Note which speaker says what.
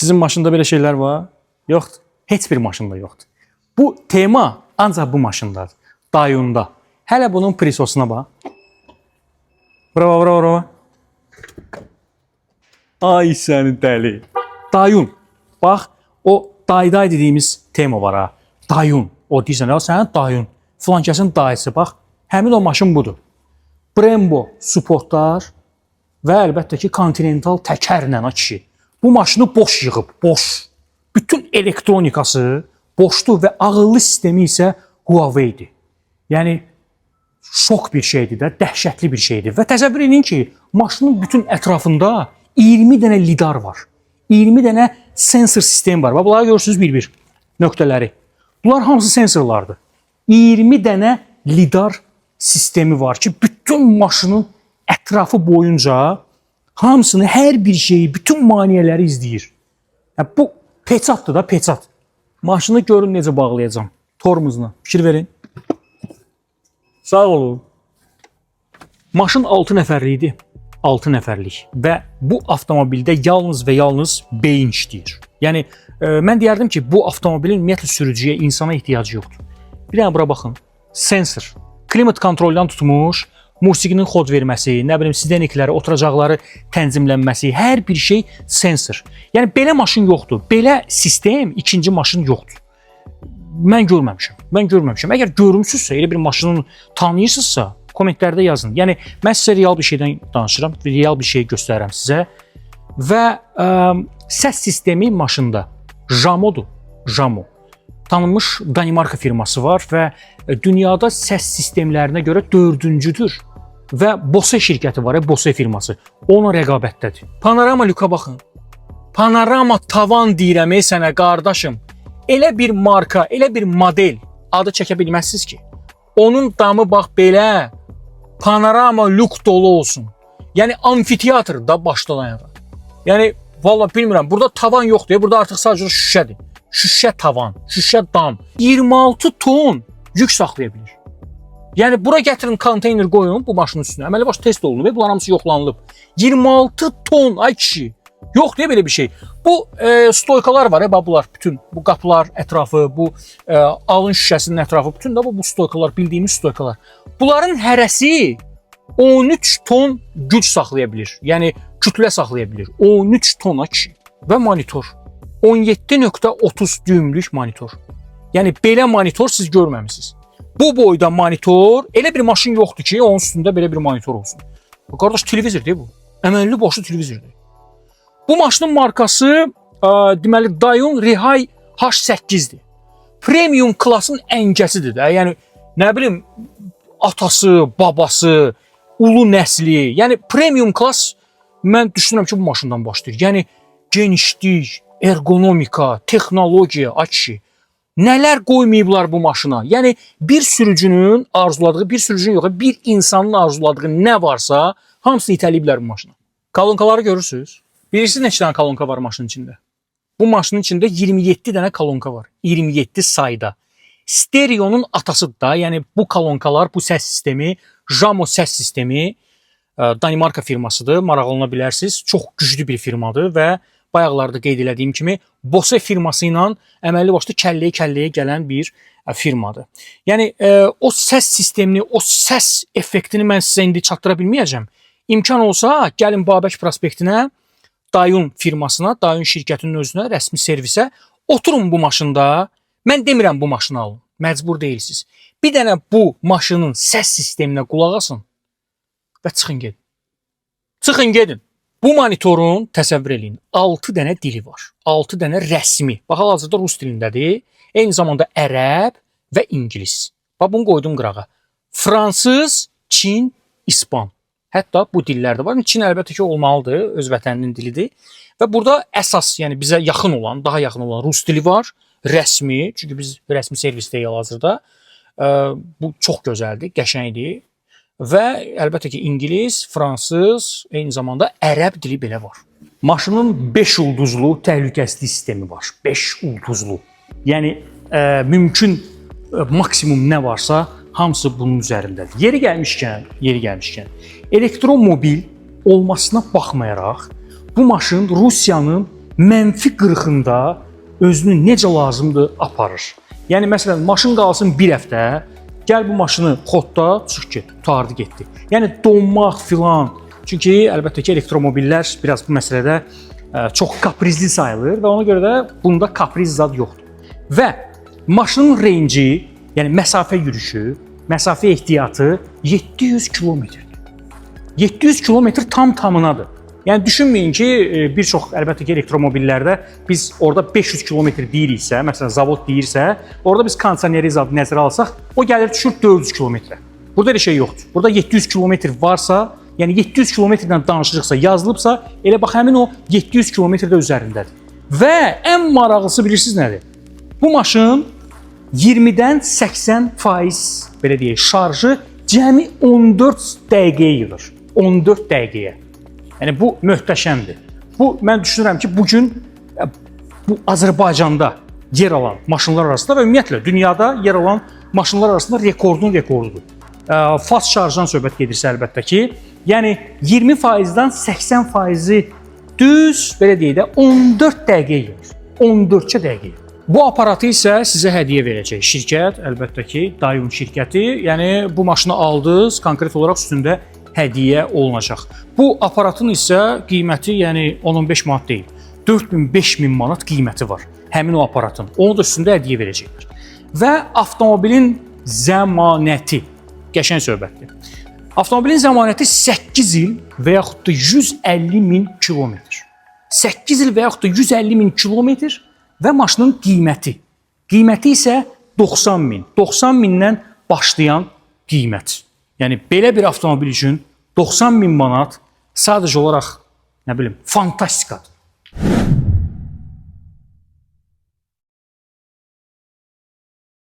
Speaker 1: Sizin maşında belə şeylər var? Yoxdur. Heç bir maşında yoxdur. Bu tema ancaq bu maşındadır. Dayunda. Hələ bunun prisosuna bax. Bravo, bravo, bravo. Ay səni dəli. Dayun. Bax, o dayday dediyimiz tema var ha. Dayun. O deyirsən, ya sənin dayun. Filankəsin dayısı. Bax, həmin o maşın budur. Brembo supportlar və əlbəttə ki, Continental təkərlə kişi. Bu maşını boş yığıb, boş. Bütün elektronikası boşdur və ağıllı sistemi isə Huawei-dir. Yəni, şok bir şeydir də, dəhşətli bir şeydir. Və təsəvvür edin ki, maşının bütün ətrafında 20 dənə lidar var. 20 dənə sensor sistemi var. Və bunları görürsünüz bir-bir nöqtələri. Bunlar hamısı sensorlardır. 20 dənə lidar sistemi var ki, bütün maşının ətrafı boyunca hamısını, hər bir şeyi, bütün maniyələri izləyir. Yəni, bu peçatdır da, peçat. Maşını görün necə bağlayacağım. Tormozuna. Fikir verin. Sağ olun. Maşın 6 nəfərlik idi. 6 nəfərlik. Və bu avtomobildə yalnız və yalnız beyin işləyir. Yəni, mən deyərdim ki, bu avtomobilin ümumiyyətlə sürücüyə, insana ehtiyacı yoxdur. Bir dənə bura baxın. Sensor. Klimat kontroldan tutmuş, musiqinin xod verməsi, nə bilim, sidenikləri, oturacaqları tənzimlənməsi, hər bir şey sensor. Yəni, belə maşın yoxdur. Belə sistem, ikinci maşın yoxdur. Mən görməmişəm. Mən görməmişəm. Əgər görmüsünüzsə, elə bir maşını tanıyırsınızsa, kommentlərdə yazın. Yəni, mən sizə real bir şeydən danışıram, real bir şey göstərirəm sizə. Və səs sistemi maşında Jamodur. Jamo. Tanınmış Danimarka firması var və dünyada səs sistemlərinə görə 4-cüdür. Və Bose şirkəti var, Bose firması. Ona rəqabətdədir. Panorama lüka baxın. Panorama tavan deyirəm sənə qardaşım. Elə bir marka, elə bir model adı çəkə bilməzsiniz ki. Onun damı bax belə panorama lük dolu olsun. Yəni amfiteatr da başdan ayağa. Yəni vallahi bilmirəm, burada tavan yoxdur, burada artıq sadəcə şüşədir. Şüşə tavan, şüşə dam. 26 ton yük saxlaya bilir. Yəni bura gətirin konteyner qoyun bu maşının üstünə. Əməli baş test olunub və bunlar hamısı yoxlanılıb. 26 ton ay kişi. Yox deyə belə bir şey. Bu stoykalar var, bunlar bütün bu qapılar ətrafı, bu alın şüşəsinin ətrafı, bütün də bu stoykalar, bildiyimiz stoykalar. Bunların hərəsi 13 ton güc saxlaya bilir. Yəni kütlə saxlaya bilir. 13 tona kişi və monitor. 17.30 düymlük monitor. Yəni belə monitor siz görməmisiniz. Bu boyda monitor, elə bir maşın yoxdur ki, onun üstündə belə bir monitor olsun. Qardaş, televizordur bu. Əməlli boşlu televizordur. Bu maşının markası deməli Dayun Rihai H8-dir. Premium klasın əngəsidir də. Yəni nə bilim atası, babası, ulu nəsli. Yəni premium klas mən düşünürəm ki, bu maşından başlayır. Yəni genişlik, ergonomika, texnologiya, açı. Nələr qoymayıblar bu maşına? Yəni bir sürücünün arzuladığı, bir insanın arzuladığı nə varsa, hamısını itəliyiblər bu maşına. Kolonkaları görürsünüz. Bilirsiniz neçə dənə kolonka var maşının içində? Bu maşının içində 27 dənə kolonka var. 27 sayda. Stereonun atasıdır da. Yəni bu kolonkalar, bu səs sistemi, Jamo səs sistemi Danimarka firmasıdır. Maraqlana bilərsiniz. Çox güclü bir firmadır və bayaqlarda qeyd elədiyim kimi Bose firması ilə əməlli başlı kəlləyə gələn bir firmadır. Yəni o səs sistemini, o səs effektini mən sizə indi çatdıra bilməyəcəm. İmkan olsa gəlin Babək prospektinə, Dayun firmasına, Dayun şirkətinin özünə, rəsmi servisə oturun bu maşında. Mən demirəm bu maşını alın. Məcbur deyilsiniz. Bir dənə bu maşının səs sisteminə qulaq asın və çıxın gedin. Çıxın gedin. Bu monitorun təsəvvür eləyin 6 dənə dili var. 6 dənə rəsmi. Bax, hal-hazırda rus dilindədir. Eyni zamanda ərəb və ingilis. Bax, bunu qoydum qırağa. Fransız, Çin, İspan. Hətta bu dillər də var. Çin əlbəttə ki, olmalıdır. Öz vətəninin dilidir. Və burada əsas, yəni bizə yaxın olan, daha yaxın olan rus dili var. Rəsmi. Çünki biz rəsmi servisdəyik hal-hazırda. Bu çox gözəldir, qəşəngdir. Və əlbəttə ki, ingilis, fransız, eyni zamanda ərəb dili belə var. Maşının 5 ulduzlu təhlükəsizlik sistemi var. 5 ulduzlu. Yəni mümkün maksimum nə varsa hamısı bunun üzərindədir. Yeri gəlmişkən, elektromobil olmasına baxmayaraq bu maşın Rusiyanın mənfi 40-ında özünü necə lazımdır aparır. Yəni məsələn, maşın qalsın bir həftə, gəl bu maşını xodda çıx get, tutardı getdi. Yəni donmaq filan. Çünki əlbəttə ki, elektromobillər biraz bu məsələdə çox kaprizli sayılır və ona görə də bunda kapriz zad yoxdur. Və maşının range'i, yəni məsafə yürüyüşü, məsafə ehtiyatı 700 kilometrdir. 700 kilometr tam-tamınadır. Yəni düşünməyin ki, bir çox əlbəttə ki, elektromobillərdə biz orada 500 kilometr deyiriksə, məsələn, zavod deyirsə, orada biz kondisioneri zad nəzərə alsaq, o gəlir düşür 400 kilometrə. Burada elə şey yoxdur. Burada 700 kilometr varsa, yəni 700 kilometrdən danışırıqsa, yazılıbsa, elə bax həmin o 700 kilometrdə üzərindədir. Və ən maraqlısı bilirsiniz nədir? Bu maşın 20-dən 80% belə deyək, şarjı cəmi 14 dəqiqəyə yığır. 14 dəqiqəyə. Yəni bu möhtəşəmdir. Bu mən düşünürəm ki, bu gün bu Azərbaycanda yer alan maşınlar arasında və ümumiyyətlə dünyada yer alan maşınlar arasında rekordun rekordudur. Fast şarjdan söhbət gedirsə əlbəttə ki, yəni 20%-dən 80%-i düz belə deyək də 14 dəqiqəyə yığır. 14 dəqiqəyə. Bu aparatı isə sizə hədiyyə verəcək şirkət, əlbəttə ki, Dayun şirkəti. Yəni bu maşını aldınız, konkret olaraq üstündə hədiyyə olunacaq. Bu aparatın isə qiyməti, yəni 10-15 manat deyil. 4000-5000 manat qiyməti var həmin o aparatın. Onu da üstündə hədiyyə verəcəklər. Və avtomobilin zəmanəti, qəşəng söhbətdir. Avtomobilin zəmanəti 8 il və yaxud da 150 min kilometr. 8 il və yaxud da 150 min kilometr və maşının qiyməti. Qiyməti isə 90 min. 90 mindən başlayan qiymət. Yəni belə bir avtomobil üçün 90 min manat sadəcə olaraq, nə bilim, fantastikadır.